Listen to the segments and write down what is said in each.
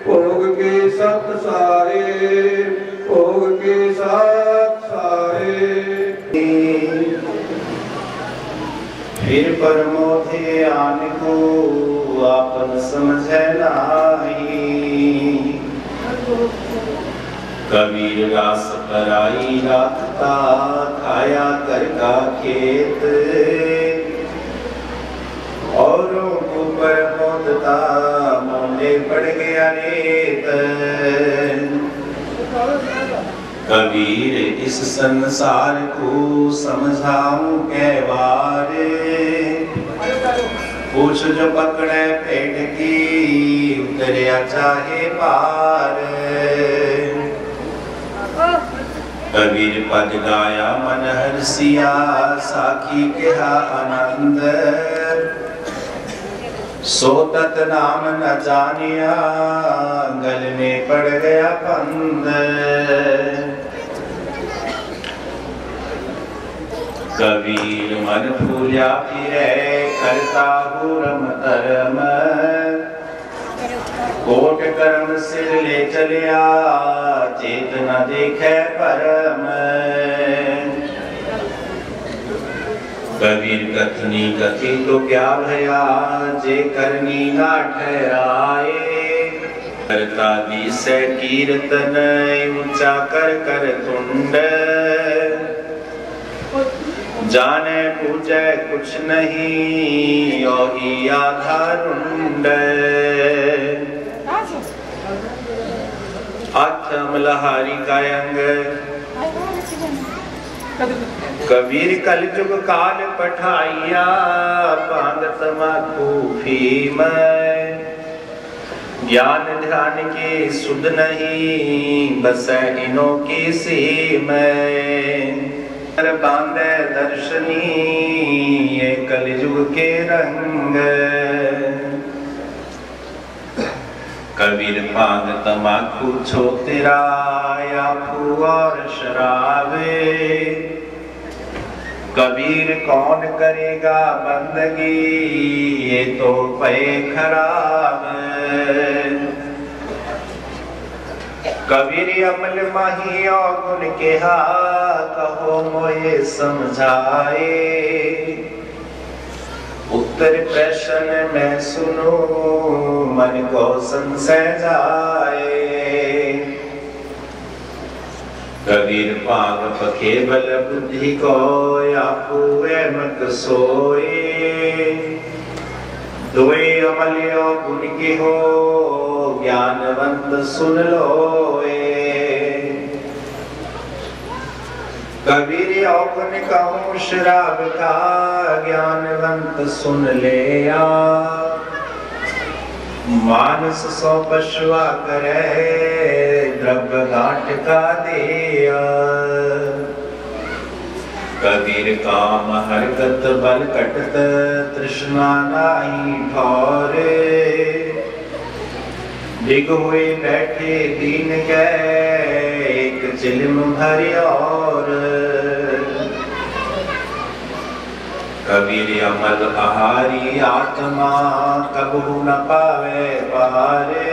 भोग के सत साहे, भोग के साथ साहे। फिर परमोधे आन को आपन समझे नाही, कबीर रास पराई राखता खाया कर का खेत, औरों को परमोदता मोले पड़ गया रेत। कबीर इस संसार को समझाऊं कै बार, पूछ जो पकड़े पेट की उतरिया चाहे पार। कबीर पद गाया मन हर्षिया साखी कहा आनंद, सो तत नाम न जानिया गल में पड़ गया फंद। कबीर मन फूलिया फिरे करता हूँ रम धर्म, कोट कर्म सिर ले चलिया चेत न देखे परम। कबीर कथनी कथी तो क्या भया, जे करनी ना ठहराए। करता दिसे कीर्तन ऊंचा कर कर तुंड, जाने पूजे कुछ नहीं योगी आधा रुंड। आत्म लहारी का अंग कबीर कल जुग काल पठाइया, पांग तमाकू फीम ज्ञान ध्यान की सुध नहीं, बस इनों की सीम। बांधे दर्शनी ये कलयुग के रंग, कबीर पान तमाकू छो तेरा या फू और शराबे। कबीर कौन करेगा बंदगी ये तो पे खराब। कबीर अमल माही और गुण के हा कहो मोये समझाए। उत्तर प्रश्न में सुनो मन को संशय जाए। कबीर पाग पखे बल बुद्धि को आपू मत सोए। दुए अमलियो गुण के हो ज्ञानवंत सुन लोए। कबीर औगुन कहूँ शराब का ज्ञानवंत सुन ले आ। मानस सौ पशुआ करे द्रव्य घाट का दिया। कबीर काम हरकत बल कटत तृष्णा नाही ठौरे। डिग हुए बैठे दीन गए एक चिलम भरी और। कबीर अमल आहारी आत्मा कबहू न पावे पारे।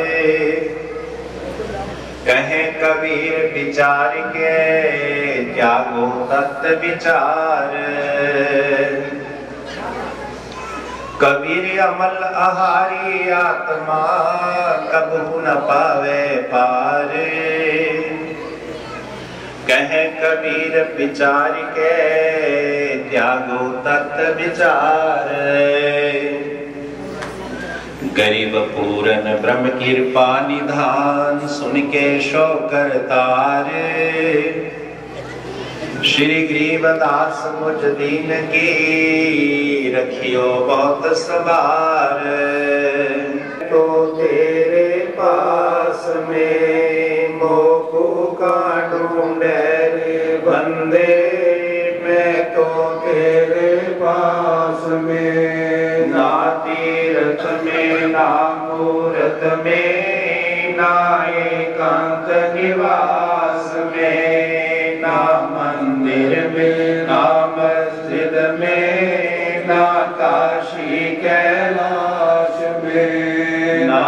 कहे कबीर विचार के त्यागो तत्व विचार। कबीर अमल आहारी आत्मा कबहू न पावे पारे। कहे कबीर विचार के त्यागो तत्व विचार। गरीब पूरन ब्रह्म कृपा निधान सुन के शो करतारे। श्री गरीबदास मुझ दीन की रखियो बहुत सवार। तो तेरे पास में मोको का ढूंढे बंदे। मैं तो तेरे पास में ना तीर्थ में ना मूर्त में ना एकांत निवास में ना मंदिर में ना मस्जिद में ना काशी कैलाश में ना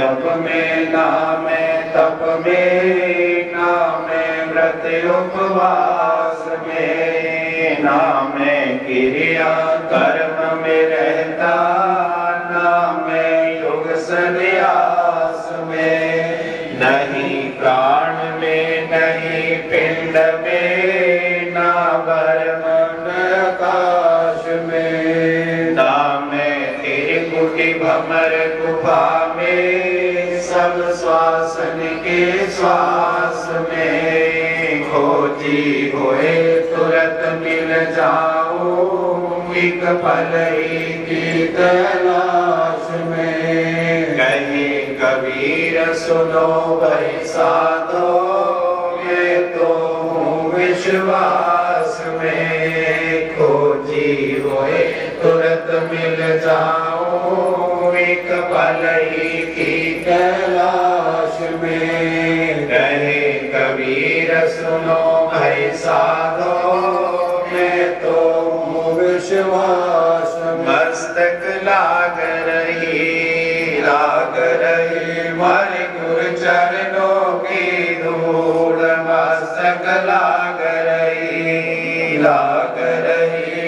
जप में नामे तप में, नामे व्रत उपवास में, नामे क्रिया कर्म में रहता, नामे योग संन्यास में। नहीं प्राण में नहीं पिंड में, ना ब्रह्म आकाश में। नामे त्रिकुटी भ्रमर गुफा में, सब श्वासन के श्वास में। खोजी होए तुरंत मिल जाओ, एक पल ही की तलाश में। कहे कबीर सुनो भाई साधो, मैं तो हूँ विश्वास में। खोजी होए तुरंत मिल जाओ, एक पल ही की तलाश में। कहे कबीर सुनो भाई साधो, मैं तो हूँ विश्वास में। मस्तक लाग रही मारे गुरु चरणों की धूल। मस्तक लाग रही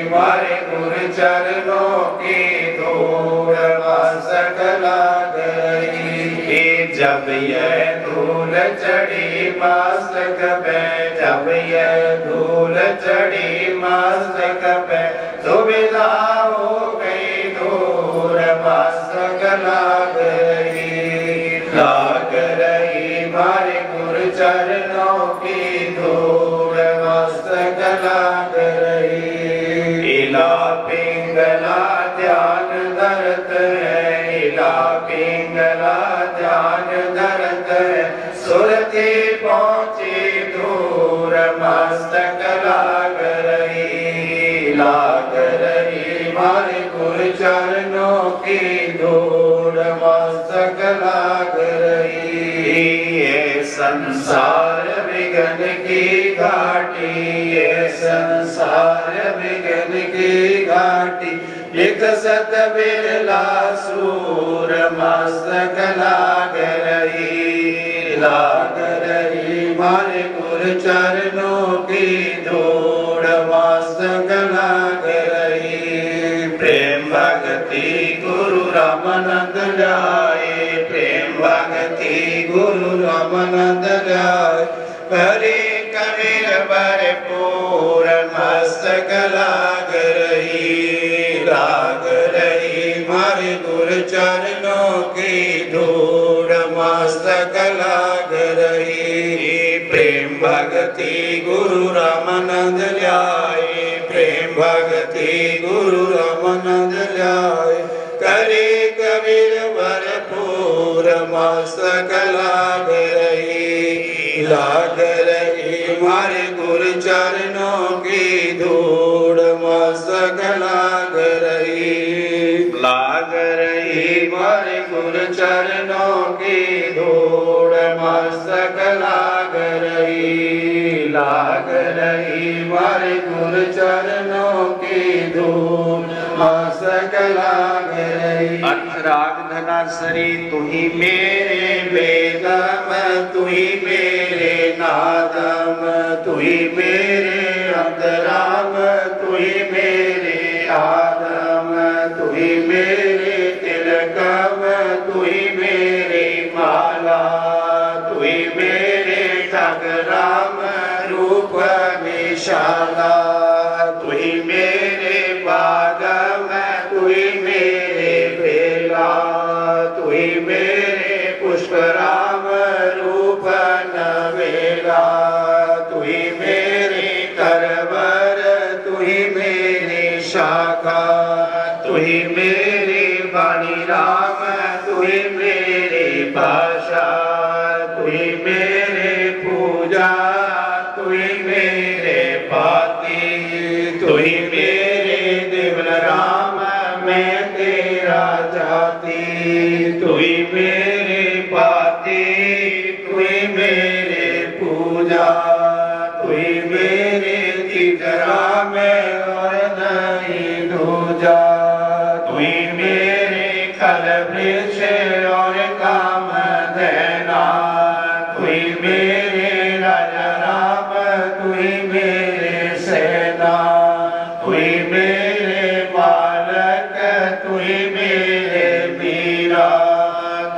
मारे गुरु चरणों की धूल। मस्तक लाग रही जब यह धूल चढ़ी मस्तक पे, जब यह धूल चढ़ी मस्तक पे, सुविधा हो गई दूर। मस्तक लाग रही मारे गुरु चरणों की धूल। मस्तक लाग रही। इला पिंगला ध्यान धरत है, इला पिंगला ध्यान धरत है, सुरती पहुंची दूर। मस्तक लाग रही मारे गुरु चरणों की धूल। मस्तक लाग रही। ये संसार विघ्न की घाटी, ये संसार विघ्न की घाटी, एक सत बिरला सूर। मस्तक लाग रही मारे गुरु चरणों की धूल। मस्तक लाग रही। प्रेम भक्ति गुरु रामानंद लाए, प्रेम भक्ति गुरु रामानंद लाए, भरे कबीर भरपूर। मस्तक लाग रही मारे गुरु चरणों की धूल। मस्तक लाग रही। प्रेम भक्ति गुरु रामानंद लाए, प्रेम भक्ति गुरु रामानंद लाए, करे कबीर भरपूर। मस्तक लाग रही मारे गुरु चरणों की धूल। मस्तक लाग रही मारे गुरु चरणों की धूल। मस्तक लाग रही मारे गुरु चरणों की धूल। मस्तक लाग रही। अक्षराग धनासरी तू ही मेरे वेदम, तू ही मेरे नादम, तू ही मेरे अंतराम, तू ही मेरे आदम, तू ही मेरे तिलकम, तू ही मेरी माला, तू ही मेरे ठगराम रूप विशाला, तू ही मेरे बागम, तू ही मेरे बेला, तू ही मेरे पुष्पराम रूप नवेला, तू ही मेरे करवर, तू ही मेरी शाखा, तू ही मेरे वाणी राम, तू ही मेरे भाषा, तू ही मेरे पूजा, तू ही मेरे पाती, तू ही मेरे देवन राम, मैं तेरा जाति, तू ही मेरे पाती, तू ही मेरे पूजा, तू ही मेरे तीजरा में और नहीं दूजा, तू ही मेरे खल वृक्ष और काम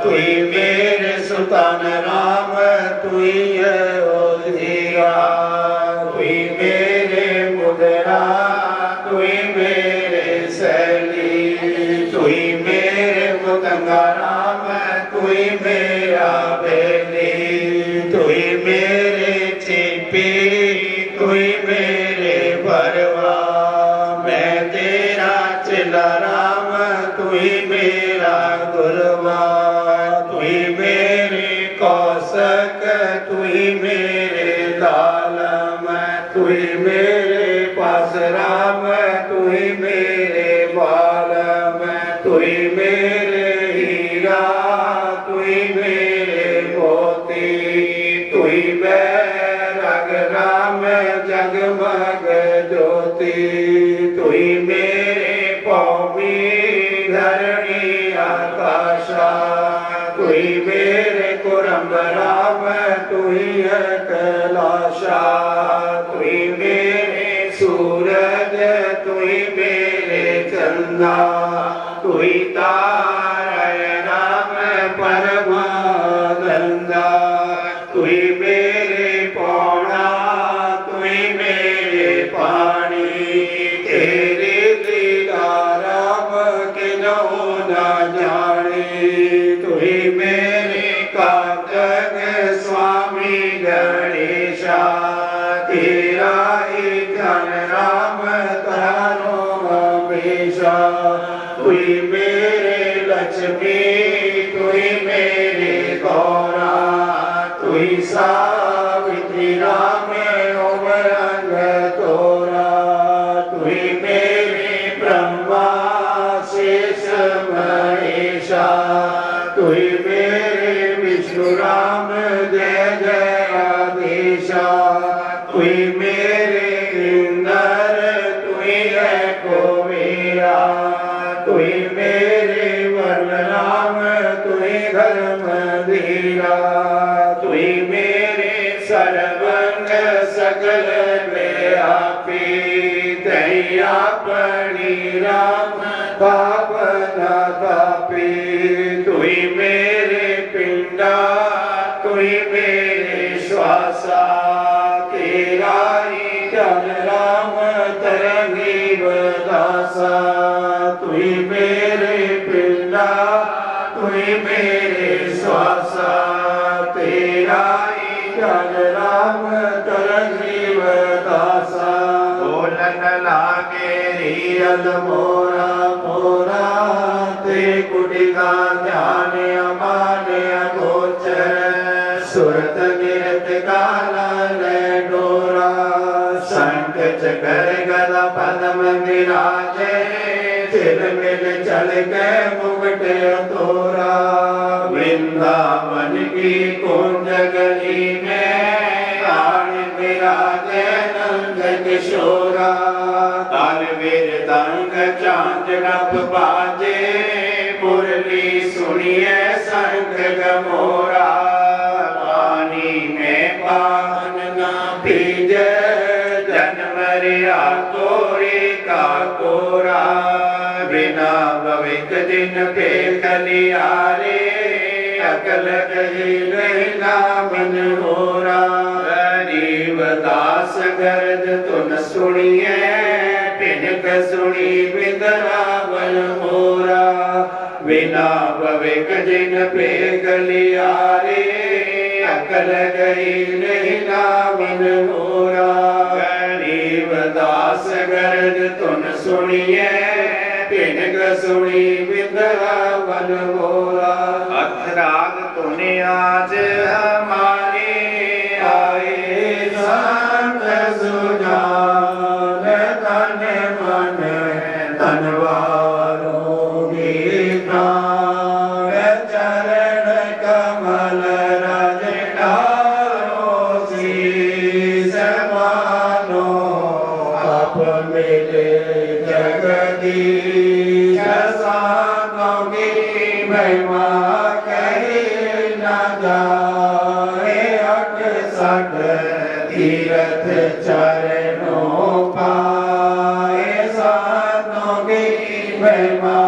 तुई मेरे सुल्तान राम तुई है ओझीरा तुई मेरे मुदरा तुई मेरे सैली तुई मेरे मुतंगा राम तुई मेरा बेली तुई मेरे चिपी तुई मेरे परवा मैं तेरा चिला राम तुई मेरा गुरवा तुई मेरे कौसक तुई मेरे दालम तुई मेरे पास राम तुई मेरे बालम तुई मेरे हीरा तुई मेरे मोती तुई बैरग राम जगमग ज्योति तुई मेरे पौमी धरणी आकाशा तुई मेरे कुरम राम तुई है कैलाशा तुई मेरे सूरज तुई मेरे चंदा तुई तारय राम परमा गंगा तुई मेरे पौना तुई मेरे पानी तेरे लीला राम किनो न जाने तुई मेरे कार्तक स्वामी गणेशा तेरा ही धन राम तारो हमेशा तुई मेरे लक्ष्मी तुई मेरे गौरा तुई सावित्री राम उमरंग तोरा तुई मेरे ब्रह्मा शेष महेशा तुई मेरे विष्णु राम जय जय आदेशा तुई मेरे इंद्र तुई है कोवेरा तुई मेरे वर्ण राम तुई धर्म धीरा तुई मेरे सर्वंग सकल में आपी दया पड़ी राम पाप न तापी तुई मेरे पिंडा तुई मेरे श्वासा तेरा ही जन राम तरंगी दासा तुई मेरे पिंडा तुई मेरे श्वासा तेरा ही जन राम तरंगी दासा बोलन लागे रियल मोरा मोरा ते कुटिका ध्यान अमान अगोचर सुरत निरत काला ले डोरा संक चकर गदा पद्म विराजे चिर मिल चल के मुकुट तोरा वृंदावन की कुंज गली में आन विराजे नंद किशोरा ताल वीर तंग चांद रब बाजे मुरली सुनिए संग गमोरा पानी में पान ना पीजे जन्मरिया कोरी का कोरा बिना भविक दिन पे कलियारे अकल कही नहीं नामन होरा गरीब दास गर्द तुन सुनिए तिनक सुनी बिंदरावन होरा बिना भविक दिन पे कलियारे अकल गई नहीं नामन होरा गरीब दास गर्द तुन सुनिए तिनक सुनी बिंदरावन होरा अथराग तुने आज हमारे आए संत सुजान तन मन तनवारों की प्राण चरण कमल रज डालो शीस मानो आप मिले जगदीश सानों की महिमा कही न जाए अठ तीरथ चरणों पाए सानों की महिमा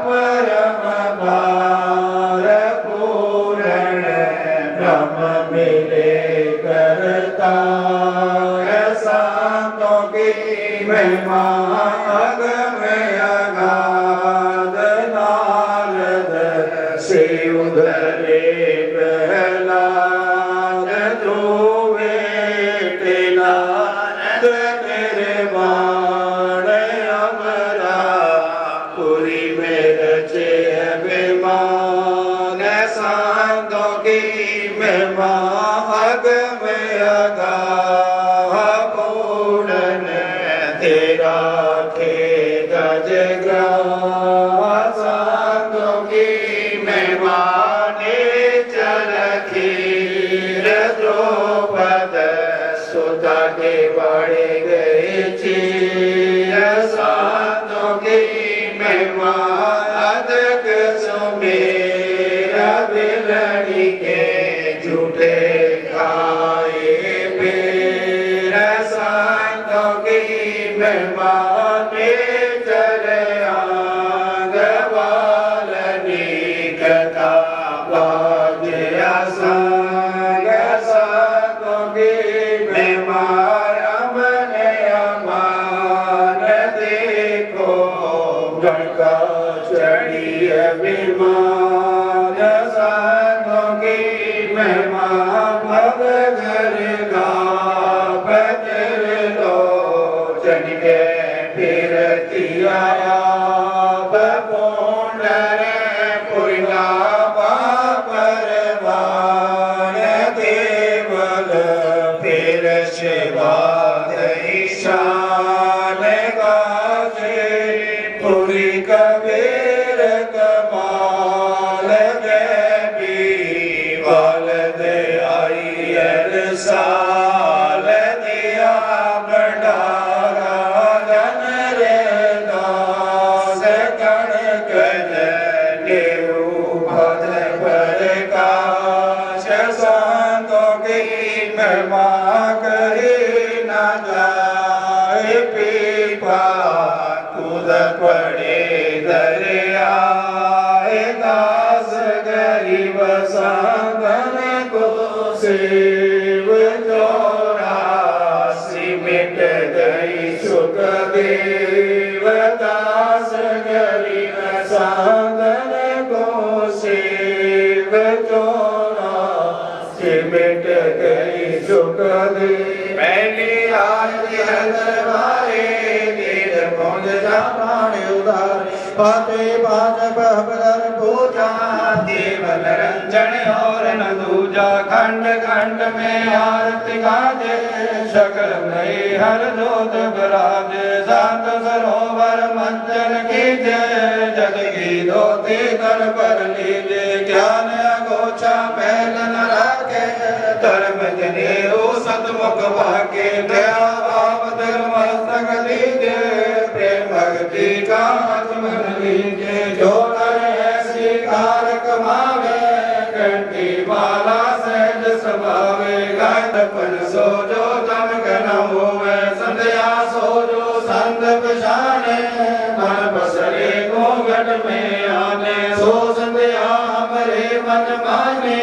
परम पार महिमा अगम अगाध नारद से उधरे प्रहलाद ध्रुवे टिलाद निर्वाण अमरा पुरी में रचे विमान सांतों की महिमा अगम अगाध पूर्ण तेरा थे गज ग्रास सांतों की महिमा ने चल खीर द्रौपद सुता के बड़े गए चीर सांतों की महिमा अदक सुमेरा बिलड़ी के झूठे खाए पेर सांतों की महिमा ने चले आग वालनी कथा भाग्य संग सांतों की महिमा अमन अमान देखो गणका चढ़ी अभिमान सांतों की महिमा भग घर गा बदल लो चन के फिरती आया बपोंडर पुरगा परवान देवल फिर शिवा ईशान गाजे पुरी कबीर कमाल देवी बाल दे आई साल दिया भंडारा धन रे दास गण गण नेऊ भद्र प्रकाश सांतों की महिमा कही न जाए पीपा कूद पड़े दरिया दास गरीब सांगन को शिव चौरासी मिट गई सुख देवदास गरीब सांगन को शिव चौरासी मिट गई सुख देव पहली आरती हरवारे देव पहुंच जा प्राण उदारे पाते पांच पहर पूजा देव निरंजन और न दूजा खंड खंड में आरती गाजे सकल नई हर जोत विराजे शांत सरोवर मंजन कीजे जग की धोती कर पर लीजे ज्ञान अगोछा पहल न राखे धर्म जनेऊ सतमुख वाके दया भाव धर्म संग लीजे प्रेम भक्ति का मन लीजे जो करे ऐसी कार कमावे कंठी माला सहज समावे गायन सो जो तम कन होवे संध्या सो जो संत पछाने मन बसरे घूंघट में आने सो संध्या हमरे मन माने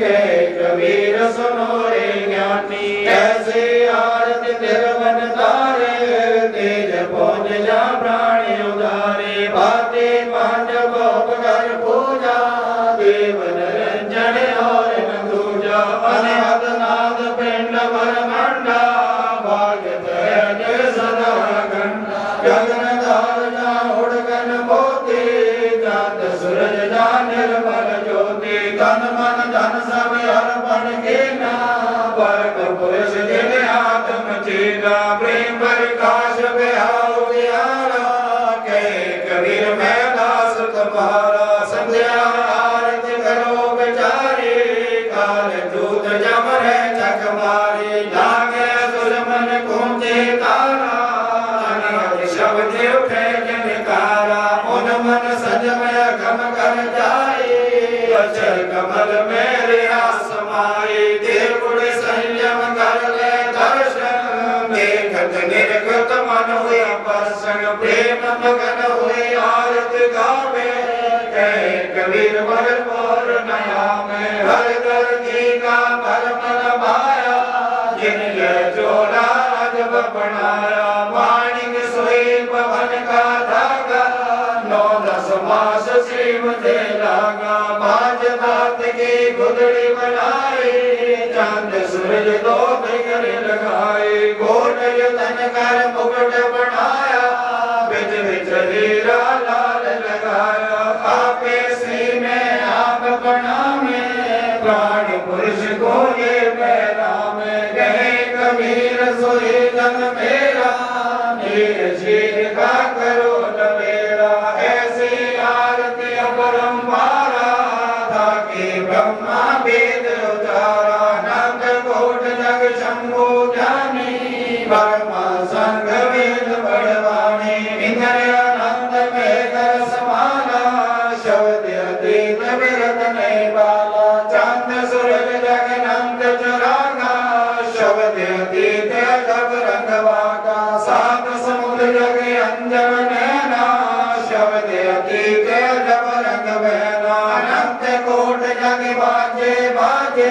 के कबीर सुनो रे ज्ञानी ऐसे आरती निर्वन तारे तेज पहुंच जा प्राणी उदारे भाते पांच भोग कर पूजा देव निरंजन और न दूजा अनहद नाद पिंड भर मंडा भाग्य जय सदा गंडा गगन धार जा उड़गन मोती चांद सूरज जा निर्मल ज्योति तन मन धन सब अर्पण कीना परम पुरुष जिन आत्म चीना प्रेम प्रकाश बिहाव विहारा के कबीर मैं दास तुम्हारा संध्या आरती करो बेचारी काल दूत जम है जग मारी जागे दुश्मन कूंजे तारा अनहद शब्द उठे जनकारा उन मन संजमय गम कर जाए अचल कमल मेरे आसमाई देव गुण संयम कर ले दर्शन देखत निर्गत मन हुए प्रसन्न प्रेम मगन हुए आरती गावे कहे कबीर वर मोर नया में हर दर्दी का भरम भाया जिन ये जोड़ा अजब बनाया माणिक सो लागा पांच बात की गुदड़ी बनाई चांद सूरज दो फिगर लगाए गोट तन कर मुकुट बनाया बिच बिच हीरा लाल लगाया आपे सी में आप बना में प्राण पुरुष को ये पैरा में गए कबीर सोई जन मेरा नीर चीर का करो नवेरा ऐसी आरती अपरंपारा ताकि ब्रह्मा वेद उतारा नंद कोट जग शंभु ज्ञानी ब्रह्मा संग वेद बड़वाणी इंद्र आनंद में कर समाना शब्द अतीत विरत नहीं बाला चांद सूरज जग नंद चरागा शब्द अतीत जब रंग वागा सात समुद्र जग अंजन नैना शब्द अतीत जब रंग बहना अनंत कोट जग बाजे बाजे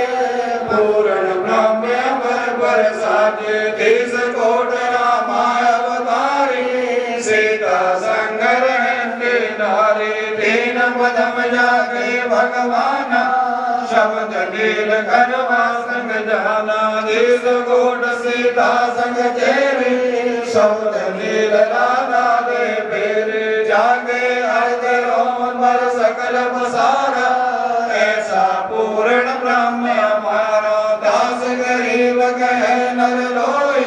पूर्ण ब्रह्म पर साजे तीस कोट रामाय अवतारी सीता संग रहते नारी तीन पदम जागे भगवाना शब्द नील करवा संग जाना तीस कोट सीता संग चेरी शब्द नील लाला दे फेरे जागे अर्ध रोम पर सकल बसारा ऐसा पूर्ण ब्रह्म हमारा दास गरीब कह नर लोई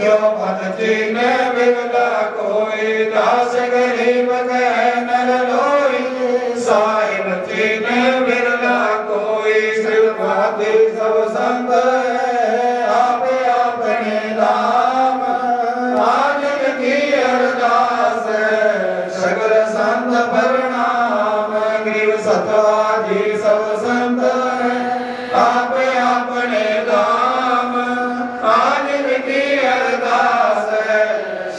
जो मन जीने बिरला कोई दास गरीब कह नर लोई साहिब जीने बिरला कोई श्रीवादी सब संग आपे अपने धाम आज की अरदास सगल संत प्रणाम ग्रीव सतवादी सब संत आपे अपने धाम आज की अरदास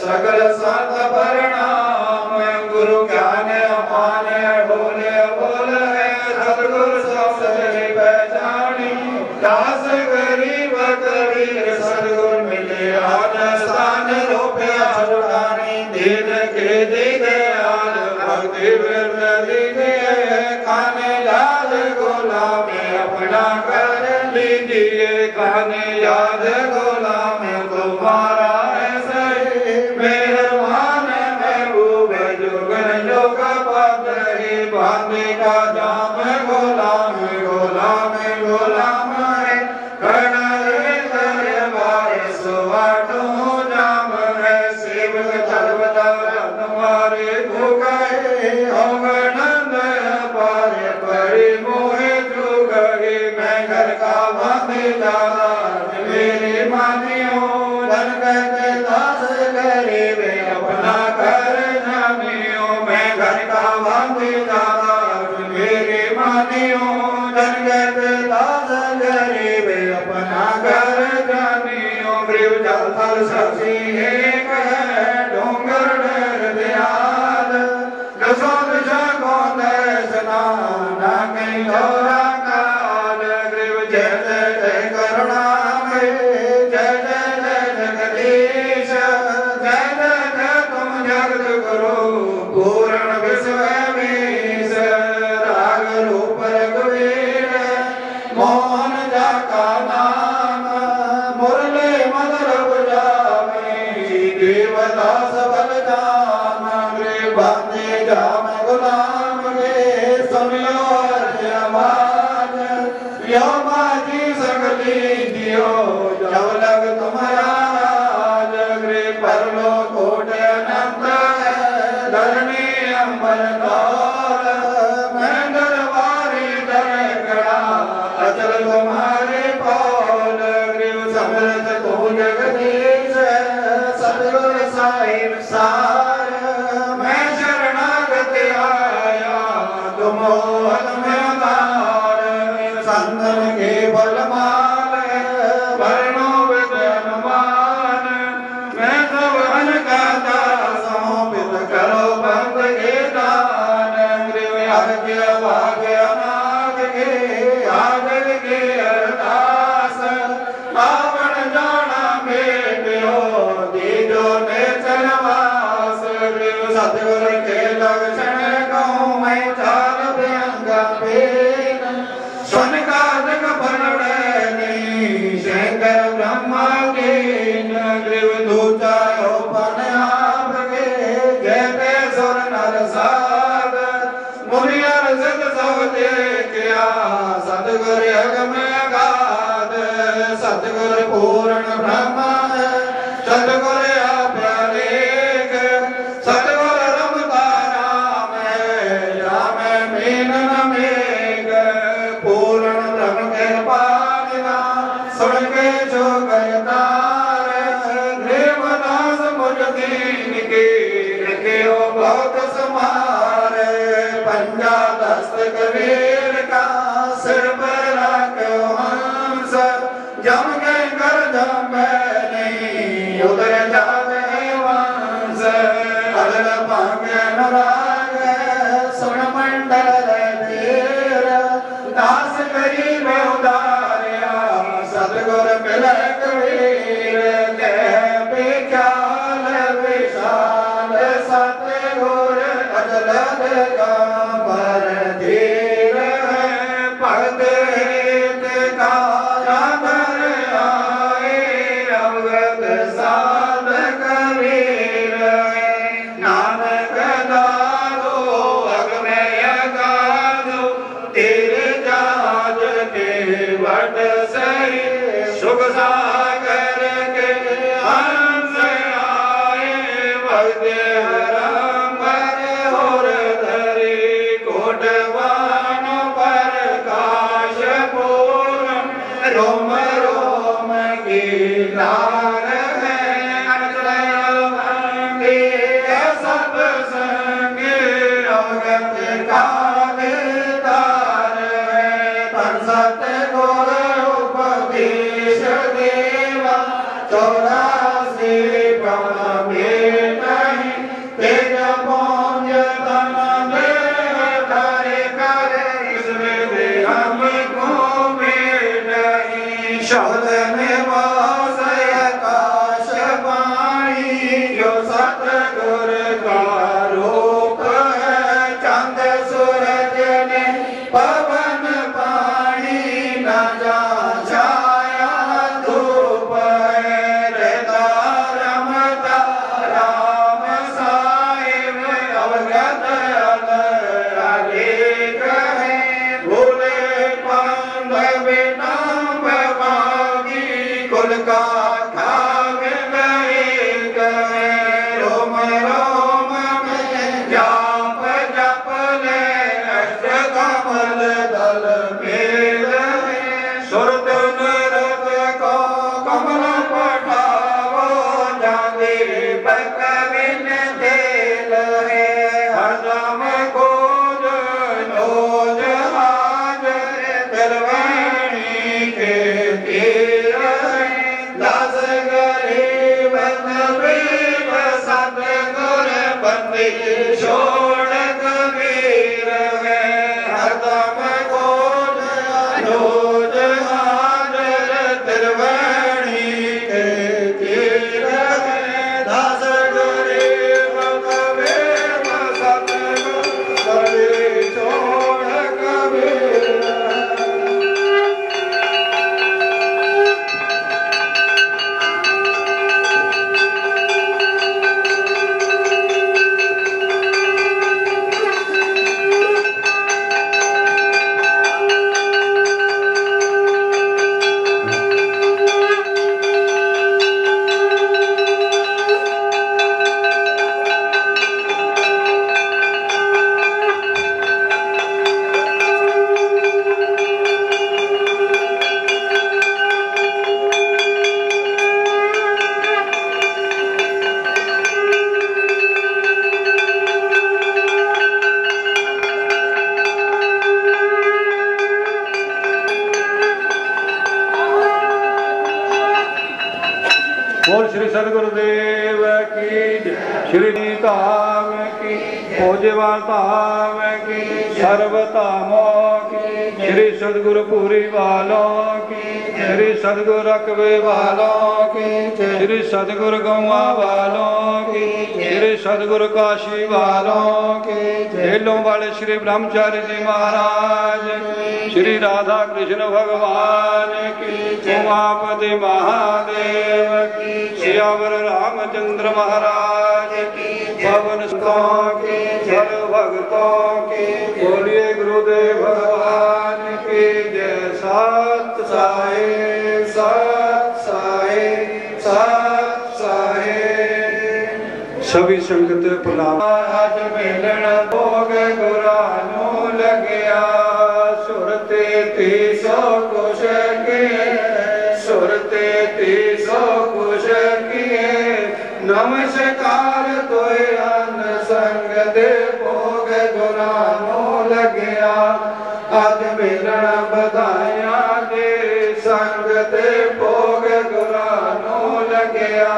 सगल संत प्रणाम गुरु ज्ञान अपान बोले बोले सतगुरु सब पहचानी दास गरीब कबीर सदगुरु मिले आन स्थान रूपे छुड़ानी दीन के दीदयाल भक्ति वृंद दीने खाने याद गुलाम अपना कर लीजिए खाने याद गुलाम तुम्हारा ऐसे मेहरबान महबूब जुगन जोग पद ही बांधे का जाम गुलाम गुलाम गुलाम है सुवाटो नाम है शिव सर्वदा तुम्हारे भूखे अवनंद पारे परि मोहे जो गए मैं घर का बंदीदार मेरे मानियो धन कहते दास गरीब अपना घर जानियो मैं घर का बंदीदार मेरे मानियो धन कहते दास गरीब अपना घर जानियो ग्रीव जल थल ससी एक है डोंगर डर दयाल दसों दिशा को दर्शना ना कहीं धोरा काल ग्रीव जय जय जय करुणामय जय जय जय जगदीश जय जय जय तुम जगत गुरु पूर्ण विश्व मीश राग रूप रघुवीर मोहन जा का नाम मुरली मधुर बुझावे देवदास बलदाम रे बांधे जाम गुलाम गे सुन लो अर्ज आवाज यो बाजी सगली दियो जब लग तुम्हारा जगरे परलो कोट अनंत धरणी अंबर दौर मैं दरबारी दर गड़ा अचल तुम्हारे पौल ग्रीव समर्थ तो जगदीश सतगुर साहिब सार मैं शरणागत आया तुम में दार संतन के बलमाल वर्णो विद्यमान मैं सब अन का दास समर्पित करो भक्त के दान ग्रीव आज्ञा भाग्य अनाथ के आदर के अरदास पावन जाना बेटियो दीजो ने चलवास ग्रीव सतगुर के लक्षण कहूँ मैं चाल भयंकर सुन का जग बनड़े शंकर ब्रह्मा के ग्रीव दूजा पन आप के कहते सुर नर साग मुनियर सिद्ध सब देखिया सतगुर अगम गाद सतगुर पूर्ण ब्रह्मा सतगुर अपलेख सतगुर रमता राम राम मीन मेघ पूर्ण ब्रह्म कृपा सुन के जो गयतार ग्रीवदास मुझ दीन के ओ बहुत समार पंजा दस्त कबीर का सिर पर रखो हंस जम के कर जम नहीं उधर जावे वंश अगल भाग्य नराग सुन मंडल तीर दास गरीब उदारिया सतगुर मिले कबीर के विख्याल विशाल सतगुर अजल पर धीर भगत हित का राधर आए अवगत साध कबीर नानक दादो अगमय गादो तेरे जाज के वट सही सुख सागर के हंस आए भक्त हरंबर और धरी कोटवान पर काश पूर्ण रोम रोम की लार है सब संग अवगत का सतगुर उपदेश देवा 84 ब्रह्म नहीं तेज पुंज तन धरे कर इसमें हमको नहीं शब्द में वास आकाश वाणी जो सतगुर का रूप है चंद सूरज ने पवन छाया धूप रमता राम साहिब अवगत अलेख है भूले पंद बिना भवागी कुल का खाग गए रोम रोम में जाप जप ले अष्ट कमल दल मेल सुरत नरत को कमल पठावो जागे बकविन देल है हरदम खोज नोज हाजर करवाणी के तीर दास गरीब गरीब सतगुर बंदी छोड़ कबीर है हरदम खोज नोज बोल श्री सदगुरुदेव की श्री धाम की भोजवाल धाम की सर्वधामों की श्री सदगुरु पूरी वालों की, श्री सदगुरु रकबे वालों की, श्री सदगुरु गौवा वालों की, श्री सदगुरु काशी वालों की, झेलों वाले श्री ब्रह्मचारी जी महाराज, श्री राधा कृष्ण भगवान की, उमापति महादेव की, श्यावर रामचंद्र महाराज की, पवन सुतों की, सर्व भक्तों की, बोलिए गुरुदेव भगवान की जय। सत साई सत साई सत साई। सभी संगत प्रणाम। आज मिलन भोग गुरानु लगिया, सुरते 300 कुश के, सुरते 300 कुश किए, नमस्कार तो अन संग दे भोग गुरानु लगिया। आज मिलन बधाइया दे संग दे भोग गुरानु लगिया,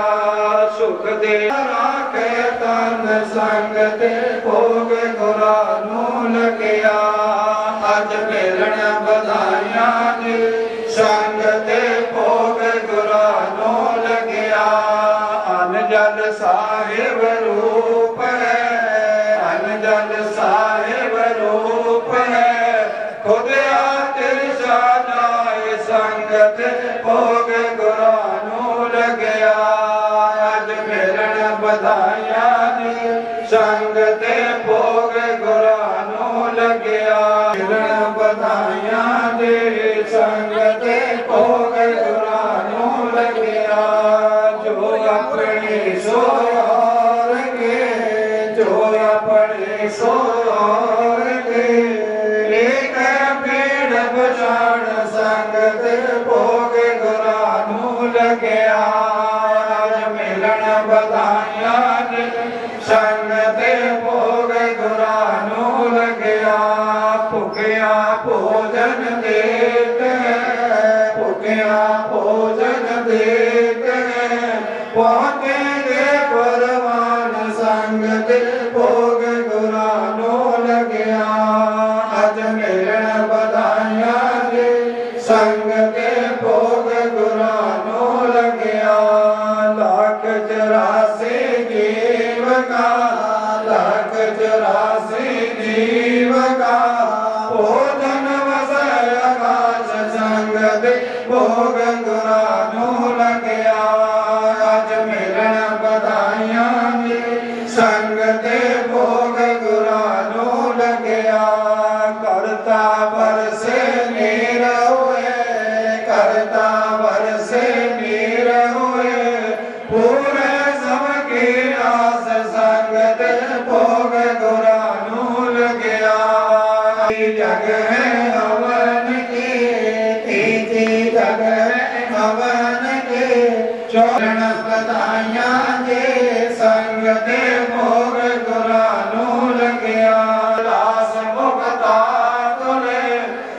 सुख दे राखे तन संग दे भोग गुरानु लगिया। आज मिलन बधाइया दे संग दे भोग गुरानु लगिया। अनजल साहिब रूप है, अनजल साहिब रूप है, खुद आतिर जानाए संगत भोग गुरानु लगिया। आज मिलन बधाइया दे संगत भोग गुरानु लगिया। मिलन बधाइया दे संगत भोग गुरानु लगिया। जो अपने सो और के, जो अपने सो और के, एक पेड़ बचान संगत भोग गुरानु लगिया। आज मिलन बधाइया दे संगत भोग गुरानु लगिया। भुखिया भोजन देते हैं, भुखिया भोजन देते हैं, पहुँचेंगे परवान संगत भोग गुरानु लगिया। आज मिलन बधाइया दे संगत भोग गुरानु लगिया। लाख 84 जीव का, लाख 84 जीव का, भोजन वसय आकाश संगत भोग गुरानु लगिया। आज मिलन बधाइया दे संगत भोग गुरानु लगिया। करता बरसे नीर हुए, करता बरसे नीर हुए, पूरे सबकी आस संगत भोग गुरानु लगिया। जग है हवन की, तीजी जग है हवन की, चरण बधाइया दे संगत भोग गुरानु लगिया। दास मुक्ता तुले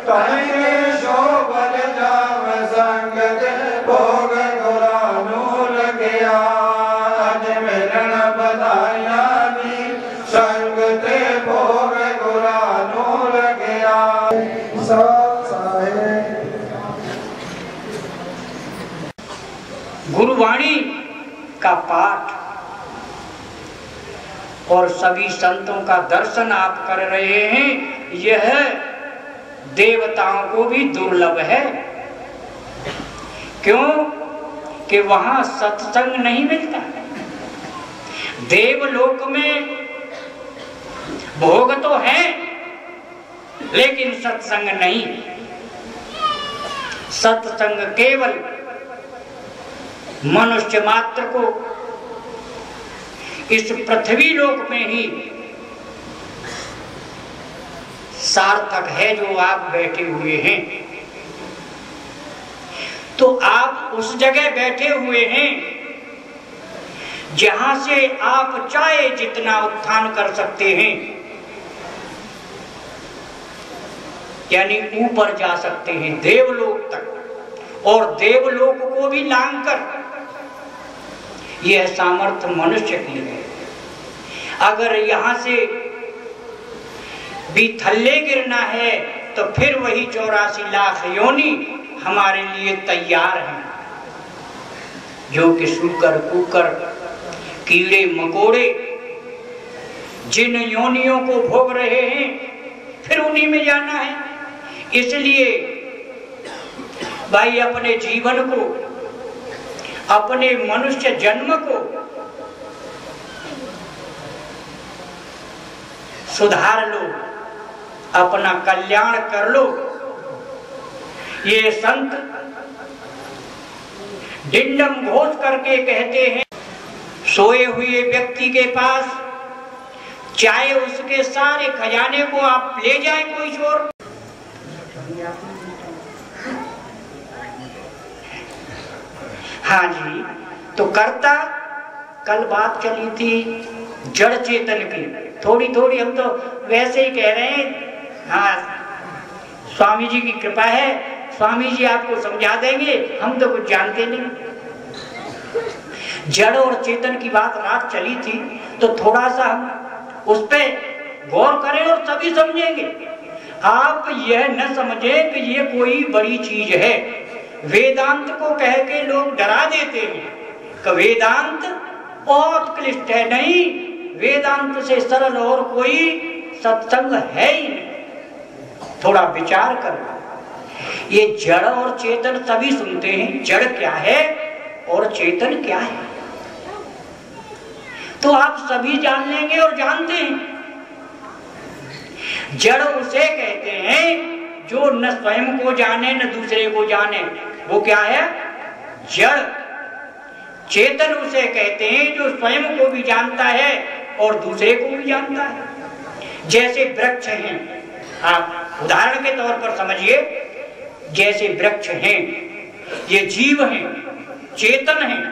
तने शोभन जाव संगत भोग गुरानु लगिया। आज मिलन बधाइया दे संगत भोग गुरानु लगिया। सत साई। गुरुवाणी का पाठ और सभी संतों का दर्शन आप कर रहे हैं, यह देवताओं को भी दुर्लभ है। क्यों कि वहां सत्संग नहीं मिलता। देवलोक में भोग तो है लेकिन सत्संग नहीं। सत्संग केवल मनुष्य मात्र को इस पृथ्वी लोक में ही सार्थक है। जो आप बैठे हुए हैं तो आप उस जगह बैठे हुए हैं जहां से आप चाहे जितना उत्थान कर सकते हैं, यानी ऊपर जा सकते हैं देवलोक तक, और देवलोक को भी लांघकर। यह सामर्थ्य मनुष्य की है। अगर यहां से भी थल्ले गिरना है तो फिर वही 84 लाख योनि हमारे लिए तैयार हैं, जो कि सूकर कुकर कीड़े मकोड़े जिन योनियों को भोग रहे हैं फिर उन्हीं में जाना है। इसलिए भाई अपने जीवन को, अपने मनुष्य जन्म को सुधार लो, अपना कल्याण कर लो। ये संत डिंडम घोष करके कहते हैं, सोए हुए व्यक्ति के पास चाहे उसके सारे खजाने को आप ले जाएं कोई चोर, हाँ जी, तो कर्ता कल बात चली थी जड़ चेतन की, थोड़ी थोड़ी हम तो वैसे ही कह रहे हैं। हाँ, स्वामी जी की कृपा है, स्वामी जी आपको समझा देंगे, हम तो कुछ जानते नहीं। जड़ और चेतन की बात रात चली थी, तो थोड़ा सा हम उस पे गौर करें और तभी समझेंगे। आप यह न समझें कि ये कोई बड़ी चीज है। वेदांत को कह के लोग डरा देते हैं कि वेदांत बहुत क्लिष्ट है। नहीं, वेदांत से सरल और कोई सत्संग है ही नहीं। थोड़ा विचार करो, ये जड़ और चेतन सभी सुनते हैं, जड़ क्या है और चेतन क्या है, तो आप सभी जान लेंगे और जानते हैं। जड़ उसे कहते हैं जो न स्वयं को जाने न दूसरे को जाने, वो क्या है? जड़। चेतन उसे कहते हैं जो स्वयं को भी जानता है और दूसरे को भी जानता है। जैसे वृक्ष हैं, आप उदाहरण के तौर पर समझिए, जैसे वृक्ष हैं, ये जीव हैं, चेतन हैं,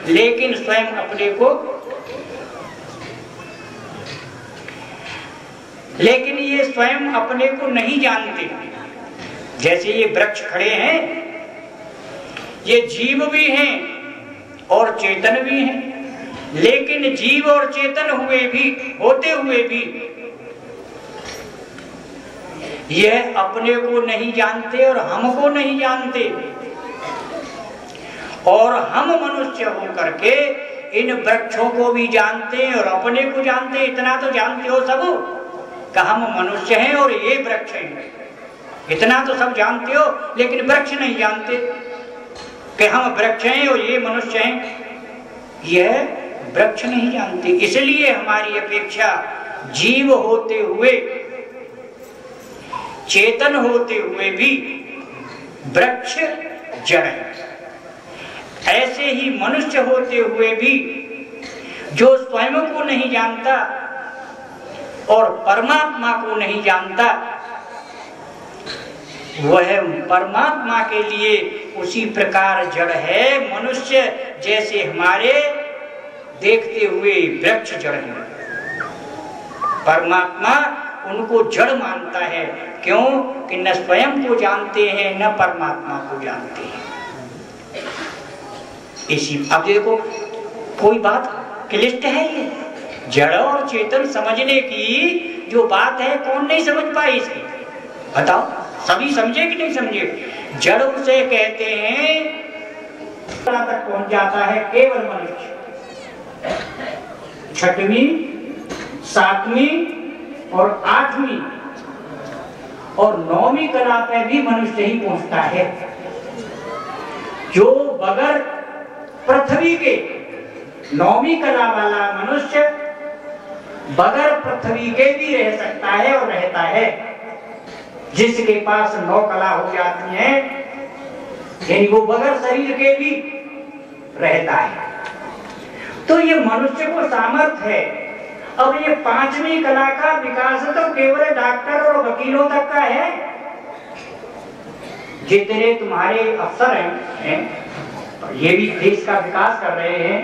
लेकिन स्वयं अपने को, लेकिन ये स्वयं अपने को नहीं जानते। जैसे ये वृक्ष खड़े हैं, ये जीव भी हैं और चेतन भी हैं, लेकिन जीव और चेतन होते हुए भी यह अपने को नहीं जानते और हमको नहीं जानते। और हम मनुष्य होकर के इन वृक्षों को भी जानते हैं और अपने को जानते हैं। इतना तो जानते हो सब कि हम मनुष्य हैं और ये वृक्ष हैं, इतना तो सब जानते हो, लेकिन वृक्ष नहीं जानते कि हम वृक्ष हैं और ये मनुष्य हैं। यह वृक्ष नहीं जानते। इसलिए हमारी अपेक्षा जीव होते हुए, चेतन होते हुए भी वृक्ष जड़ है। ऐसे ही मनुष्य होते हुए भी जो स्वयं को नहीं जानता और परमात्मा को नहीं जानता, वह परमात्मा के लिए उसी प्रकार जड़ है। मनुष्य जैसे हमारे देखते हुए वृक्ष जड़ है, परमात्मा उनको जड़ मानता है। क्यों? कि न स्वयं को जानते हैं न परमात्मा को जानते हैं। इसी, अब देखो, कोई बात क्लिष्ट है ये, जड़ और चेतन समझने की जो बात है, कौन नहीं समझ पाए इसकी? बताओ, सभी समझे कि नहीं समझे? जड़ उसे कहते हैं तक पहुंच जाता है केवल मनुष्य। 6वीं, 7वीं और 8वीं और 9वीं कला पे भी मनुष्य ही पहुंचता है। जो बगैर पृथ्वी के 9वीं कला वाला मनुष्य बगैर पृथ्वी के भी रह सकता है और रहता है। जिसके पास 9 कला हो जाती है, यानी वो बगैर शरीर के भी रहता है। तो ये मनुष्य को सामर्थ्य है। अब ये 5वीं कला का विकास तो केवल डॉक्टर और वकीलों तक का है। जितने तुम्हारे अफसर हैं, ये भी देश का विकास कर रहे हैं,